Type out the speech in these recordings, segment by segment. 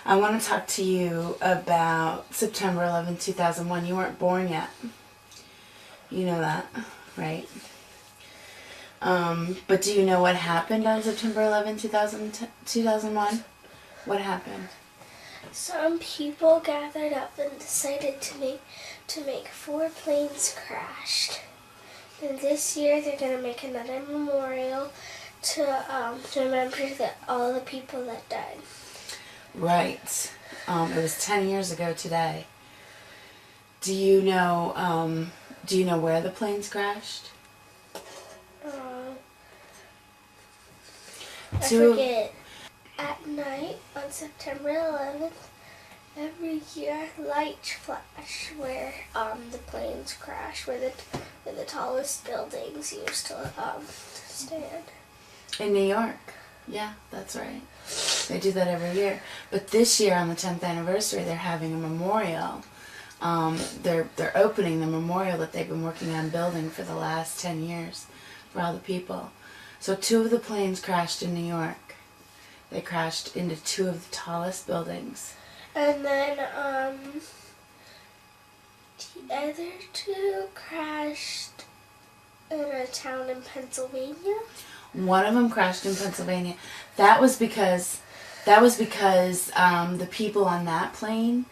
I want to talk to you about September 11th, 2001. You weren't born yet. You know that, right? But do you know what happened on September 11th, 2001? What happened? Some people gathered up and decided to make 4 planes crash. And this year they're going to make another memorial to remember all the people that died. Right. It was 10 years ago today. Do you know where the planes crashed? I forget. At night on September 11th, every year lights flash where the planes crash, where the tallest buildings used to stand. In New York. Yeah, that's right. They do that every year. But this year, on the 10th anniversary, they're having a memorial. They're opening the memorial that they've been working on building for the last 10 years for all the people. So 2 of the planes crashed in New York. They crashed into 2 of the tallest buildings. And then the other 2 crashed in a town in Pennsylvania. One of them crashed in Pennsylvania. That was because the people on that plane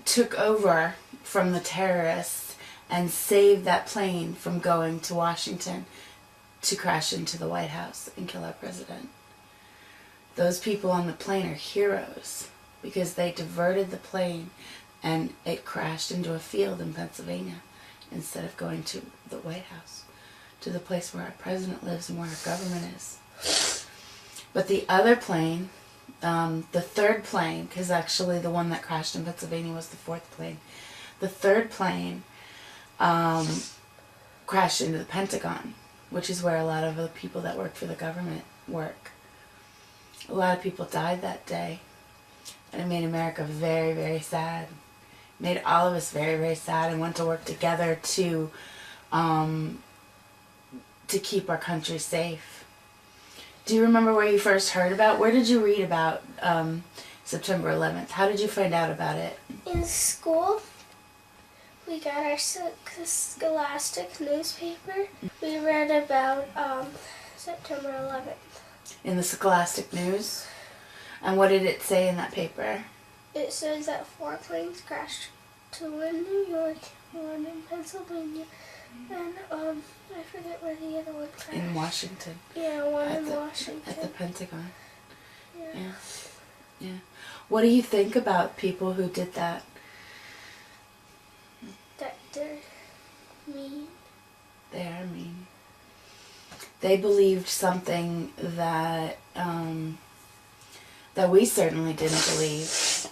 took over from the terrorists and saved that plane from going to Washington to crash into the White House and kill our president. Those people on the plane are heroes because they diverted the plane and it crashed into a field in Pennsylvania instead of going to the White House, to the place where our president lives and where our government is. But the other plane, the third plane, because actually the one that crashed in Pennsylvania was the 4th plane, the third plane crashed into the Pentagon, which is where a lot of the people that work for the government work. A lot of people died that day, and it made America very, very sad. It made all of us very, very sad, and went to work together to keep our country safe. Do you remember where you first heard about? Where did you read about September 11th? How did you find out about it? In school. We got our Scholastic newspaper. We read about September 11th. In the Scholastic News? And what did it say in that paper? It says that 4 planes crashed. 2 in New York, 1 in Pennsylvania, and I forget where the other one crashed. In Washington. Yeah, one in Washington. At the Pentagon. Yeah. Yeah. What do you think about people who did that? That they're mean. They are mean. They believed something that that we certainly didn't believe.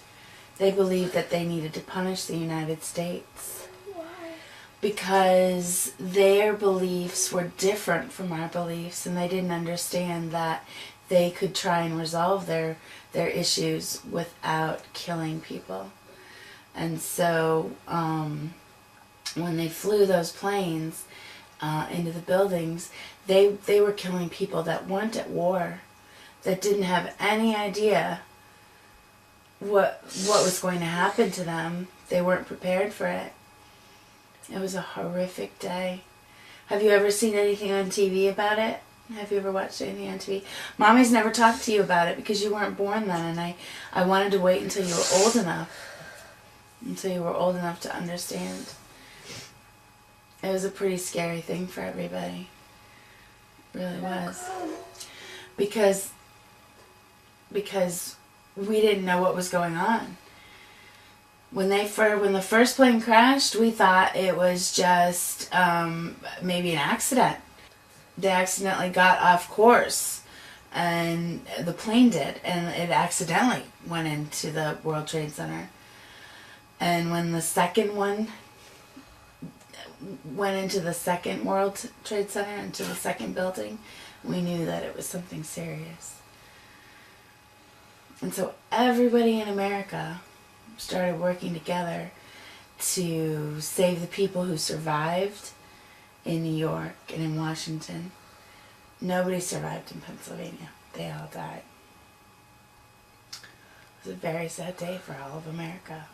They believed that they needed to punish the United States. Why? Because their beliefs were different from our beliefs, and they didn't understand that they could try and resolve their issues without killing people. And so when they flew those planes into the buildings, they were killing people that weren't at war, that didn't have any idea what was going to happen to them. They weren't prepared for it. It was a horrific day. Have you ever seen anything on TV about it? Have you ever watched anything on TV? Mommy's never talked to you about it because you weren't born then, and I wanted to wait until you were old enough. Until you were old enough to understand. It was a pretty scary thing for everybody. It really was. Because we didn't know what was going on. When the first plane crashed, we thought it was just maybe an accident. They accidentally got off course, and the plane did, and it accidentally went into the World Trade Center. And when the second one went into the second World Trade Center, into the second building, we knew that it was something serious. And so everybody in America started working together to save the people who survived in New York and in Washington. Nobody survived in Pennsylvania. They all died. It was a very sad day for all of America.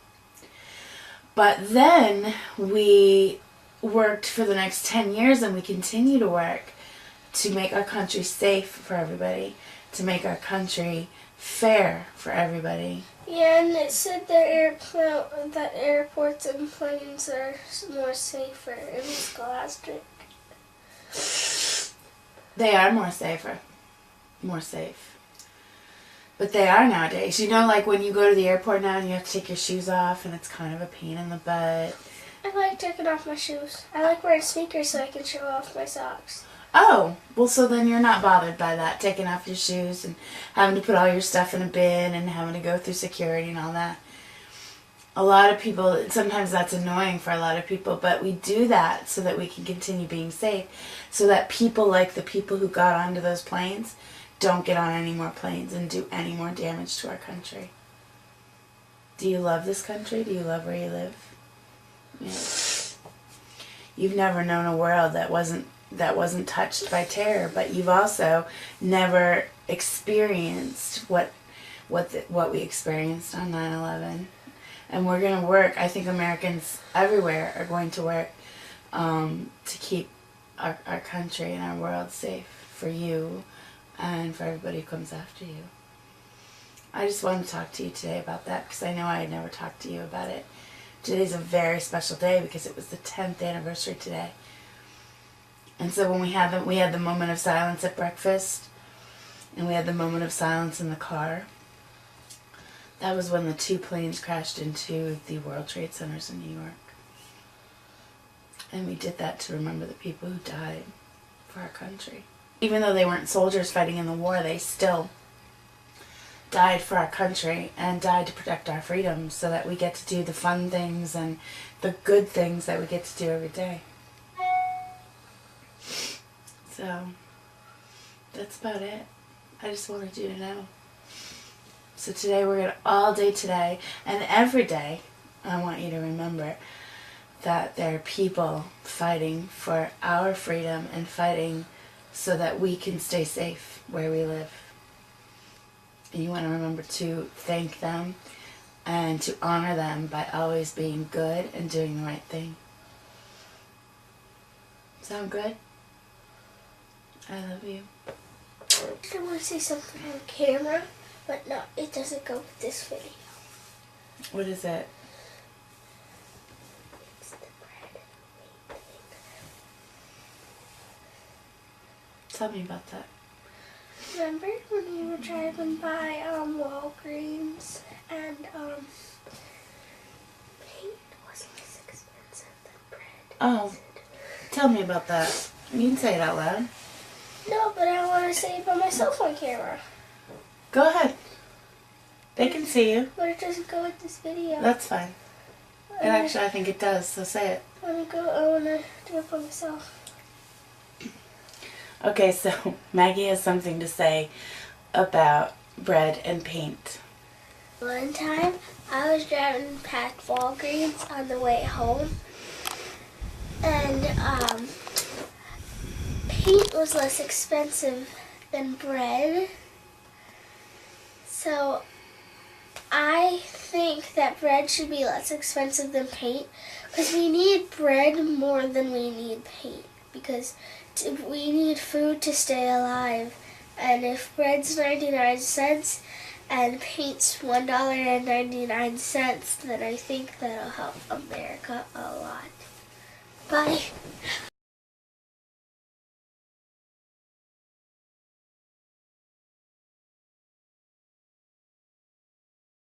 But then we worked for the next 10 years, and we continue to work to make our country safe for everybody, to make our country fair for everybody. Yeah, and it said that airports and planes are more safer in Scholastic. They are more safe. But they are nowadays. You know, like when you go to the airport now and you have to take your shoes off, and it's kind of a pain in the butt. I like taking off my shoes. I like wearing sneakers so I can show off my socks. Oh, well, so then you're not bothered by that, taking off your shoes and having to put all your stuff in a bin and having to go through security and all that. A lot of people, sometimes that's annoying for a lot of people, but we do that so that we can continue being safe, so that people like the people who got onto those planes don't get on any more planes and do any more damage to our country. Do you love this country? Do you love where you live? Yeah. You've never known a world that wasn't touched by terror, but you've also never experienced what we experienced on 9/11. And we're going to work. I think Americans everywhere are going to work to keep our country and our world safe for you and for everybody who comes after you. I just wanted to talk to you today about that because I know I had never talked to you about it. Today's a very special day because it was the 10th anniversary today. And so when we had the moment of silence at breakfast, and we had the moment of silence in the car, that was when the 2 planes crashed into the World Trade Centers in New York. And we did that to remember the people who died for our country. Even though they weren't soldiers fighting in the war, they still died for our country and died to protect our freedoms so that we get to do the fun things and the good things that we get to do every day. So, that's about it. I just wanted you to know. So today we're going to, all day today, and every day, I want you to remember that there are people fighting for our freedom and fighting so that we can stay safe where we live. And you want to remember to thank them and to honor them by always being good and doing the right thing. Sound good? I love you. I want to say something on camera, but no, it doesn't go with this video. What is it? It's the bread and meat thing. Tell me about that. Remember when we were driving by Walgreens and paint was less expensive than bread? Oh, tell me about that. You can say it out loud. No, but I want to say it by myself on camera. Go ahead. They can see you. But it doesn't go with this video. That's fine. And actually, I think it does, so say it. I want to do it by myself. Okay, so Maggie has something to say about bread and paint. One time, I was driving past Walgreens on the way home, and paint was less expensive than bread. So I think that bread should be less expensive than paint because we need bread more than we need paint because we need food to stay alive. And if bread's 99 cents and paint's $1.99, then I think that'll help America a lot. Bye.